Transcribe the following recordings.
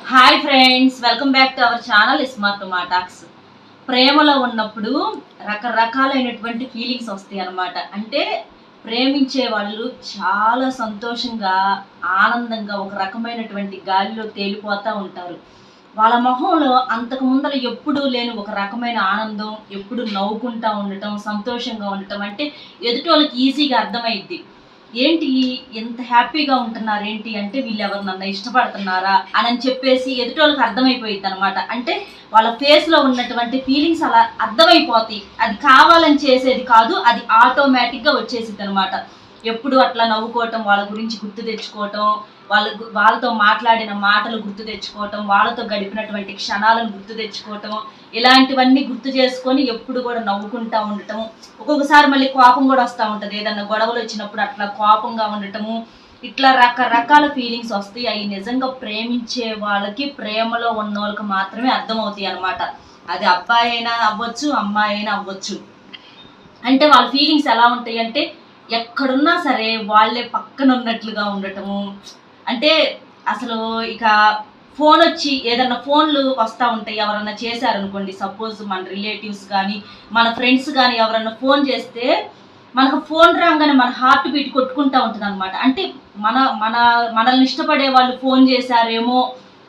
Hi friends, welcome back to our channel smart talks. ప్రేమలో ఉన్నప్పుడు రకరకాలైనటువంటి ఫీలింగ్స్ వస్తాయి అన్నమాట. అంటే ప్రేమించే వాళ్ళు చాలా సంతోషంగా, ఆనందంగా ఒక రకమైనటువంటి గాలిలో తేలిపోతూ ఉంటారు. వాళ్ళ మొహంలో అంతకు ముందర ఎప్పుడూ లేని ఒక రకమైన ఆనందం, ఎప్పుడు నవ్వుకుంటూ ఉండటం, సంతోషంగా ఉండటం అంటే ఎదుటి వాళ్ళకి ఈజీగా అర్థమైద్ది. ఏంటి ఎంత హ్యాపీగా ఉంటున్నారు ఏంటి అంటే వీళ్ళు ఎవరు నన్ను ఇష్టపడుతున్నారా అని చెప్పేసి ఎదుటి వాళ్ళకి అర్థమైపోయింది అనమాట. అంటే వాళ్ళ ఫేస్లో ఉన్నటువంటి ఫీలింగ్స్ అలా అర్థమైపోతాయి. అది కావాలని చేసేది కాదు, అది ఆటోమేటిక్గా వచ్చేసిద్ది అనమాట. ఎప్పుడు అట్లా నవ్వుకోవటం, వాళ్ళ గురించి గుర్తు తెచ్చుకోవటం, వాళ్ళతో మాట్లాడిన మాటలు గుర్తు తెచ్చుకోవటం, వాళ్ళతో గడిపినటువంటి క్షణాలను గుర్తు తెచ్చుకోవటం, ఇలాంటివన్నీ గుర్తు చేసుకొని ఎప్పుడు కూడా నవ్వుకుంటూ ఉండటం. ఒక్కొక్కసారి మళ్ళీ కోపం కూడా వస్తూ ఉంటుంది. ఏదన్నా గొడవలు వచ్చినప్పుడు అట్లా కోపంగా ఉండటము, ఇట్లా రకరకాల ఫీలింగ్స్ వస్తాయి. అవి నిజంగా ప్రేమించే వాళ్ళకి, ప్రేమలో ఉన్న వాళ్ళకి మాత్రమే అర్థమవుతాయి అనమాట. అది అబ్బాయి అయినా అవ్వచ్చు, అమ్మాయి అయినా అవ్వచ్చు. అంటే వాళ్ళ ఫీలింగ్స్ ఎలా ఉంటాయి అంటే ఎక్కడున్నా సరే వాళ్ళే పక్కన ఉన్నట్లుగా ఉండటము. అంటే అసలు ఇక ఫోన్ వచ్చి ఏదన్నా ఫోన్లు వస్తూ ఉంటాయి, ఎవరన్నా చేశారనుకోండి, సపోజ్ మన రిలేటివ్స్ కానీ మన ఫ్రెండ్స్ కానీ ఎవరన్నా ఫోన్ చేస్తే మనకు ఫోన్ రాగానే మన హార్ట్ బీట్ కొట్టుకుంటూ ఉంటుంది అనమాట. అంటే మనల్ని ఇష్టపడే వాళ్ళు ఫోన్ చేశారేమో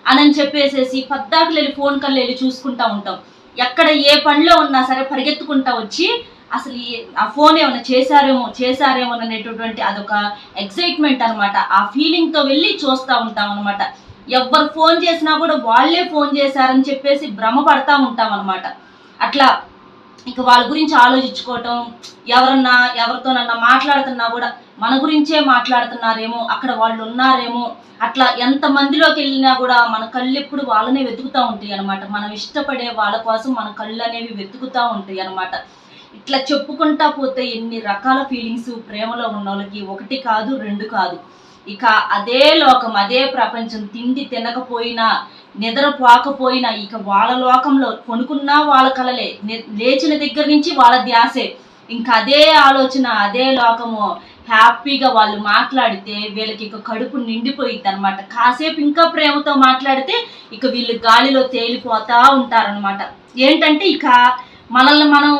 అని చెప్పేసేసి పద్దాకులు వెళ్ళి ఫోన్ కల్లు వెళ్ళి చూసుకుంటూ ఉంటాం. ఎక్కడ ఏ పనిలో ఉన్నా సరే పరిగెత్తుకుంటా వచ్చి అసలు ఆ ఫోన్ ఏమైనా చేశారేమో అనేటటువంటి అదొక ఎక్సైట్మెంట్ అనమాట. ఆ ఫీలింగ్తో వెళ్ళి చూస్తూ ఉంటాం అనమాట. ఎవరు ఫోన్ చేసినా కూడా వాళ్ళే ఫోన్ చేశారని చెప్పేసి భ్రమ పడతా ఉంటాం అనమాట. అట్లా ఇక వాళ్ళ గురించి ఆలోచించుకోవటం, ఎవరితోనన్నా మాట్లాడుతున్నా కూడా మన గురించే మాట్లాడుతున్నారేమో, అక్కడ వాళ్ళు ఉన్నారేమో, అట్లా ఎంత మందిలోకి వెళ్ళినా కూడా మన కళ్ళు ఎప్పుడు వాళ్ళనే వెతుకుతూ ఉంటాయి అనమాట. మనం ఇష్టపడే వాళ్ళ కోసం మన కళ్ళు అనేవి వెతుకుతూ ఉంటాయి అనమాట. ఇట్లా చెప్పుకుంటా పోతే ఎన్ని రకాల ఫీలింగ్స్ ప్రేమలో ఉన్న వాళ్ళకి, ఒకటి కాదు రెండు కాదు. ఇక అదే లోకం, అదే ప్రపంచం, తిండి తినకపోయినా నిద్రపోకపోయినా ఇక వాళ్ళ లోకంలో కొనుక్కున్నా వాళ్ళ కలలే, లేచిన దగ్గర నుంచి వాళ్ళ ధ్యాసే. ఇంకా అదే ఆలోచన, అదే లోకము. హ్యాపీగా వాళ్ళు మాట్లాడితే వీళ్ళకి ఇక కడుపు నిండిపోయిద్ది అనమాట. కాసేపు ఇంకా ప్రేమతో మాట్లాడితే ఇక వీళ్ళు గాలిలో తేలిపోతా ఉంటారనమాట. ఏంటంటే ఇక మనల్ని మనం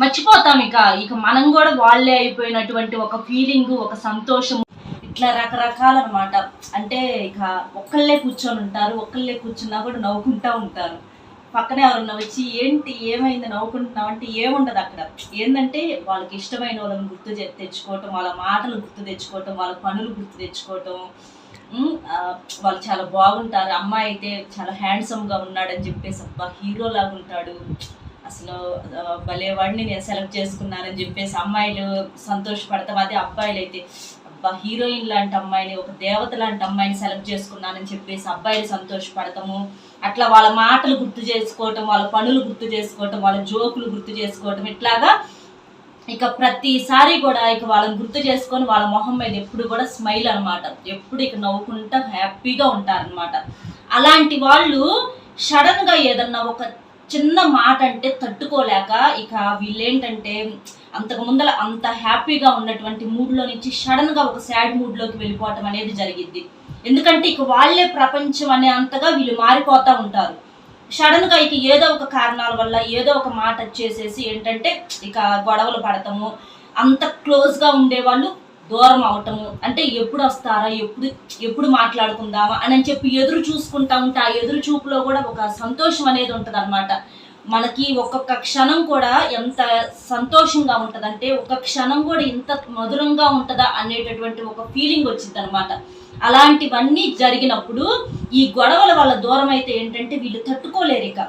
మర్చిపోతాం. ఇక మనం కూడా వాళ్ళే అయిపోయినటువంటి ఒక ఫీలింగ్, ఒక సంతోషం, ఇట్లా రకరకాలన్నమాట. అంటే ఇక ఒక్కళ్ళే కూర్చొని ఉంటారు, ఒక్కళ్ళే కూర్చున్నా కూడా నవ్వుకుంటూ ఉంటారు. పక్కనే ఎవరన్నా వచ్చి ఏంటి ఏమైంది నవ్వుకుంటున్నావు అంటే ఏముండదు అక్కడ. ఏంటంటే వాళ్ళకి ఇష్టమైన వాళ్ళని గుర్తు తెచ్చుకోవటం, వాళ్ళ మాటలు గుర్తు తెచ్చుకోవటం, వాళ్ళ పనులు గుర్తు తెచ్చుకోవటం. వాళ్ళు చాలా బాగుంటారు. అమ్మాయి అయితే చాలా హ్యాండ్సమ్గా ఉన్నాడని చెప్పేసి అబ్బా హీరో లాగా ఉంటాడు, అసలు భలే వాడిని నేను సెలెక్ట్ చేసుకున్నానని చెప్పేసి అమ్మాయిలు సంతోషపడతాం. అదే అబ్బాయిలు అయితే అబ్బా హీరోయిన్ లాంటి అమ్మాయిని, ఒక దేవత లాంటి అమ్మాయిని సెలెక్ట్ చేసుకున్నానని చెప్పేసి అబ్బాయిలు సంతోషపడతాము. అట్లా వాళ్ళ మాటలు గుర్తు చేసుకోవటం, వాళ్ళ పనులు గుర్తు చేసుకోవటం, వాళ్ళ జోకులు గుర్తు చేసుకోవటం, ఇట్లాగా ఇక ప్రతిసారి కూడా ఇక వాళ్ళని గుర్తు చేసుకొని వాళ్ళ మొహం మీద ఎప్పుడు కూడా స్మైల్ అనమాట. ఎప్పుడు ఇక నవ్వుకుంటా హ్యాపీగా ఉంటారనమాట. అలాంటి వాళ్ళు సడన్గా ఏదన్నా ఒక చిన్న మాట అంటే తట్టుకోలేక ఇక వీళ్ళేంటంటే అంతకు ముందర అంత హ్యాపీగా ఉన్నటువంటి మూడ్లో నుంచి సడన్గా ఒక సాడ్ మూడ్లోకి వెళ్ళిపోవటం అనేది జరిగిద్ది. ఎందుకంటే ఇక వాళ్ళే ప్రపంచం అనే అంతగా వీళ్ళు మారిపోతూ ఉంటారు. సడన్గా ఇక ఏదో ఒక కారణాల వల్ల ఏదో ఒక మాట వచ్చేసేసి ఏంటంటే ఇక గొడవలు పడతాము. అంత క్లోజ్గా ఉండేవాళ్ళు దూరం అవటము. అంటే ఎప్పుడు వస్తారా, ఎప్పుడు మాట్లాడుకుందామా అని చెప్పి ఎదురు చూసుకుంటా ఉంటే ఆ ఎదురు చూపులో కూడా ఒక సంతోషం అనేది ఉంటుంది అనమాట. మనకి ఒక్కొక్క క్షణం కూడా ఎంత సంతోషంగా ఉంటుందంటే ఒక్క క్షణం కూడా ఇంత మధురంగా ఉంటుందా అనేటటువంటి ఒక ఫీలింగ్ వచ్చింది అనమాట. అలాంటివన్నీ జరిగినప్పుడు ఈ గొడవల వల్ల దూరం అయితే ఏంటంటే వీళ్ళు తట్టుకోలేరు. ఇక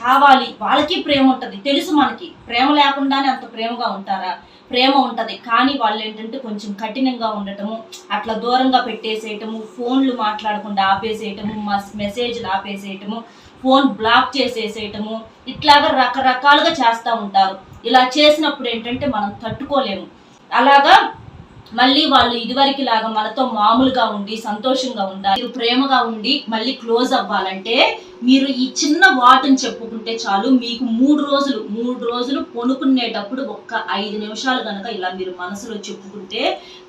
కావాలి, వాళ్ళకి ప్రేమ ఉంటుంది తెలుసు, మనకి ప్రేమ లేకుండానే అంత ప్రేమగా ఉంటారా? ప్రేమ ఉంటుంది, కానీ వాళ్ళు ఏంటంటే కొంచెం కఠినంగా ఉండటము, అట్లా దూరంగా పెట్టేసేయటము, ఫోన్లు మాట్లాడకుండా ఆపేసేయటము, మెసేజ్లు ఆపేసేయటము, ఫోన్ బ్లాక్ చేసేసేయటము, ఇట్లాగా రకరకాలుగా చేస్తూ ఉంటారు. ఇలా చేసినప్పుడు ఏంటంటే మనం తట్టుకోలేము. అలాగా మళ్ళీ వాళ్ళు ఇదివరకు లాగా మనతో మామూలుగా ఉండి సంతోషంగా ఉండాలి, ప్రేమగా ఉండి మళ్ళీ క్లోజ్ అవ్వాలంటే మీరు ఈ చిన్న వాటిని చెప్పుకుంటే చాలు, మీకు 3 రోజులు పొనుకునేటప్పుడు ఒక్క 5 నిమిషాలు కనుక ఇలా మీరు మనసులో చెప్పుకుంటే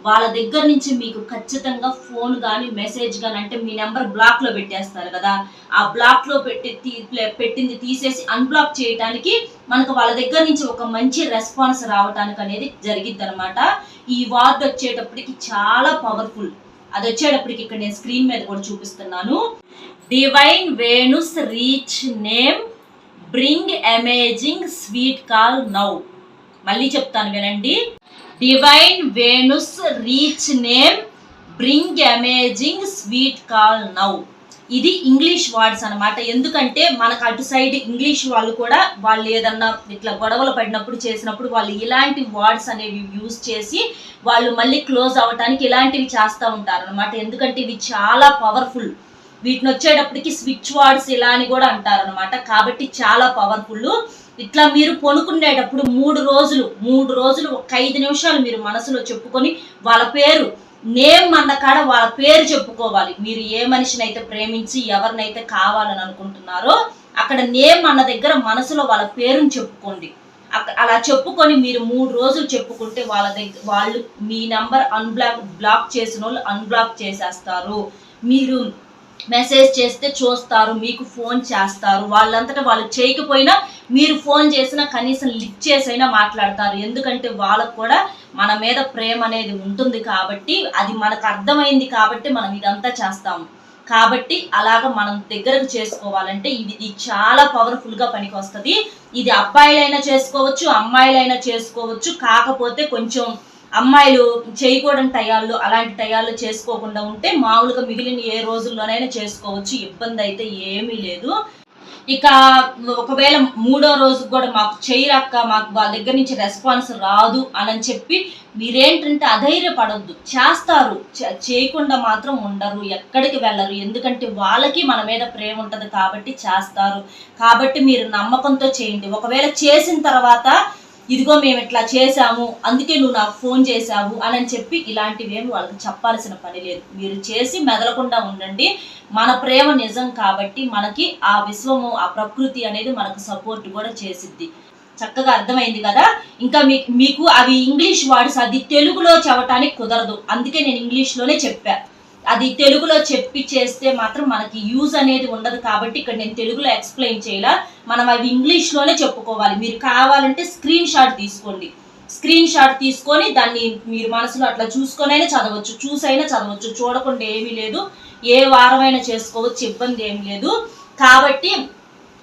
వాళ్ళ దగ్గర నుంచి మీకు ఖచ్చితంగా ఫోన్ కానీ మెసేజ్ కానీ, అంటే మీ నెంబర్ బ్లాక్లో పెట్టేస్తారు కదా, ఆ బ్లాక్లో పెట్టింది తీసేసి అన్బ్లాక్ చేయడానికి మనకు వాళ్ళ దగ్గర నుంచి ఒక మంచి రెస్పాన్స్ రావడానికి అనేది జరిగిద్ది అనమాట. ఈ వార్డ్ వచ్చేటప్పటికి చాలా పవర్ఫుల్. అది వచ్చేటప్పటికి ఇక్కడ నేను స్క్రీన్ మీద కూడా చూపిస్తున్నాను. Divine Venus reach name bring amazing sweet call now. మళ్ళీ చెప్తాను వినండి. Divine Venus reach name bring amazing sweet call now. ఇది ఇంగ్లీష్ వర్డ్స్ అనమాట. ఎందుకంటే మనకు అటు సైడ్ ఇంగ్లీష్ వాళ్ళు కూడా వాళ్ళు ఏదన్నా ఇట్లా గొడవలు పడినప్పుడు చేసినప్పుడు వాళ్ళు ఇలాంటి వర్డ్స్ అనేవి యూజ్ చేసి వాళ్ళు మళ్ళీ క్లోజ్ అవ్వటానికి ఇలాంటివి చేస్తూ ఉంటారు అనమాట. ఎందుకంటే ఇవి చాలా పవర్ఫుల్. వీటిని వచ్చేటప్పటికి స్విచ్ వర్డ్స్ ఇలా అని కూడా అంటారు అనమాట. కాబట్టి చాలా పవర్ఫుల్. ఇట్లా మీరు పొనుకునేటప్పుడు 3 రోజులు ఒక 5 నిమిషాలు మీరు మనసులో చెప్పుకొని వాళ్ళ పేరు నేమ్ అన్న కాడ వాళ్ళ పేరు చెప్పుకోవాలి. మీరు ఏ మనిషినైతే ప్రేమించి ఎవరినైతే కావాలని అనుకుంటున్నారో అక్కడ నేమ్ అన్న దగ్గర మనసులో వాళ్ళ పేరుని చెప్పుకోండి. అలా చెప్పుకొని మీరు 3 రోజులు చెప్పుకుంటే వాళ్ళు మీ నెంబర్ బ్లాక్ చేసిన వాళ్ళు అన్బ్లాక్ చేసేస్తారు. మీరు మెసేజ్ చేస్తే చూస్తారు, మీకు ఫోన్ చేస్తారు. వాళ్ళంతటా వాళ్ళు చేయకపోయినా మీరు ఫోన్ చేసినా కనీసం లిఫ్ట్ చేసైనా మాట్లాడతారు. ఎందుకంటే వాళ్ళకు కూడా మన మీద ప్రేమ అనేది ఉంటుంది కాబట్టి, అది మనకు అర్థమైంది కాబట్టి మనం ఇదంతా చేస్తాము. కాబట్టి అలాగ మనం దగ్గరకు చేసుకోవాలంటే ఇది చాలా పవర్ఫుల్గా పనికి వస్తుంది. ఇది అబ్బాయిలైనా చేసుకోవచ్చు, అమ్మాయిలైనా చేసుకోవచ్చు. కాకపోతే కొంచెం అమ్మాయిలు చేయకూడని టయాల్లో అలాంటి టయాల్లో చేసుకోకుండా ఉంటే మామూలుగా మిగిలిన ఏ రోజుల్లోనైనా చేసుకోవచ్చు. ఇబ్బంది అయితే ఏమీ లేదు. ఇక ఒకవేళ 3వ రోజు కూడా మాకు చేయరక్క, మాకు వాళ్ళ దగ్గర నుంచి రెస్పాన్స్ రాదు అని చెప్పి మీరేంటంటే అధైర్యపడొద్దు. చేస్తారు, చేయకుండా మాత్రం ఉండరు, ఎక్కడికి వెళ్ళరు. ఎందుకంటే వాళ్ళకి మన మీద ప్రేమ ఉంటుంది కాబట్టి చేస్తారు. కాబట్టి మీరు నమ్మకంతో చేయండి. ఒకవేళ చేసిన తర్వాత ఇదిగో మేము ఇట్లా చేసాము, అందుకే నువ్వు నాకు ఫోన్ చేసావు అని చెప్పి ఇలాంటివి ఏమి వాళ్ళకి చెప్పాల్సిన పని లేదు. మీరు చేసి మెదలకుండా ఉండండి. మన ప్రేమ నిజం కాబట్టి మనకి ఆ విశ్వము, ఆ ప్రకృతి అనేది మనకు సపోర్ట్ కూడా చేసిద్ది. చక్కగా అర్థమైంది కదా. ఇంకా మీకు అవి ఇంగ్లీష్ వర్డ్స్, అది తెలుగులో చెప్పటానికి కుదరదు. అందుకే నేను ఇంగ్లీష్లోనే చెప్పా. అది తెలుగులో చెప్పి చేస్తే మాత్రం మనకి యూజ్ అనేది ఉండదు. కాబట్టి ఇక్కడ నేను తెలుగులో ఎక్స్ప్లెయిన్ చేయాల, మనం అవి ఇంగ్లీష్లోనే చెప్పుకోవాలి. మీరు కావాలంటే స్క్రీన్ షాట్ తీసుకోండి. స్క్రీన్ షాట్ తీసుకొని దాన్ని మీరు మనసులో అట్లా చూసుకొనైనా చదవచ్చు, చూసైనా చదవచ్చు. చూడకుండా ఏమీ లేదు. ఏ వారమైనా చేసుకోవచ్చు, ఇబ్బంది ఏమి లేదు. కాబట్టి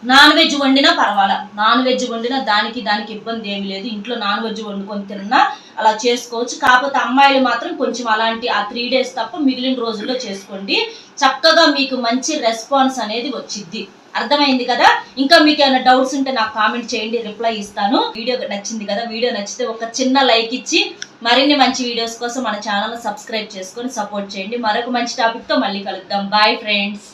నాన్ వెజ్ వండినా పర్వాలా, నాన్ వెజ్ వండినా దానికి ఇబ్బంది ఏమి లేదు. ఇంట్లో నాన్ వెజ్ వండుకొని తిన్నా అలా చేసుకోవచ్చు. కాకపోతే అమ్మాయిలు మాత్రం కొంచెం అలాంటి ఆ 3 days తప్ప మిగిలిన రోజుల్లో చేసుకోండి. చక్కగా మీకు మంచి రెస్పాన్స్ అనేది వచ్చిద్ది. అర్థమైంది కదా. ఇంకా మీకు ఏమైనా డౌట్స్ ఉంటే నాకు కామెంట్ చేయండి, రిప్లై ఇస్తాను. వీడియో నచ్చింది కదా, వీడియో నచ్చితే ఒక చిన్న లైక్ ఇచ్చి మరిన్ని మంచి వీడియోస్ కోసం మన ఛానల్ సబ్స్క్రైబ్ చేసుకొని సపోర్ట్ చేయండి. మరొక మంచి టాపిక్తో మళ్ళీ కలుద్దాం. Bye friends.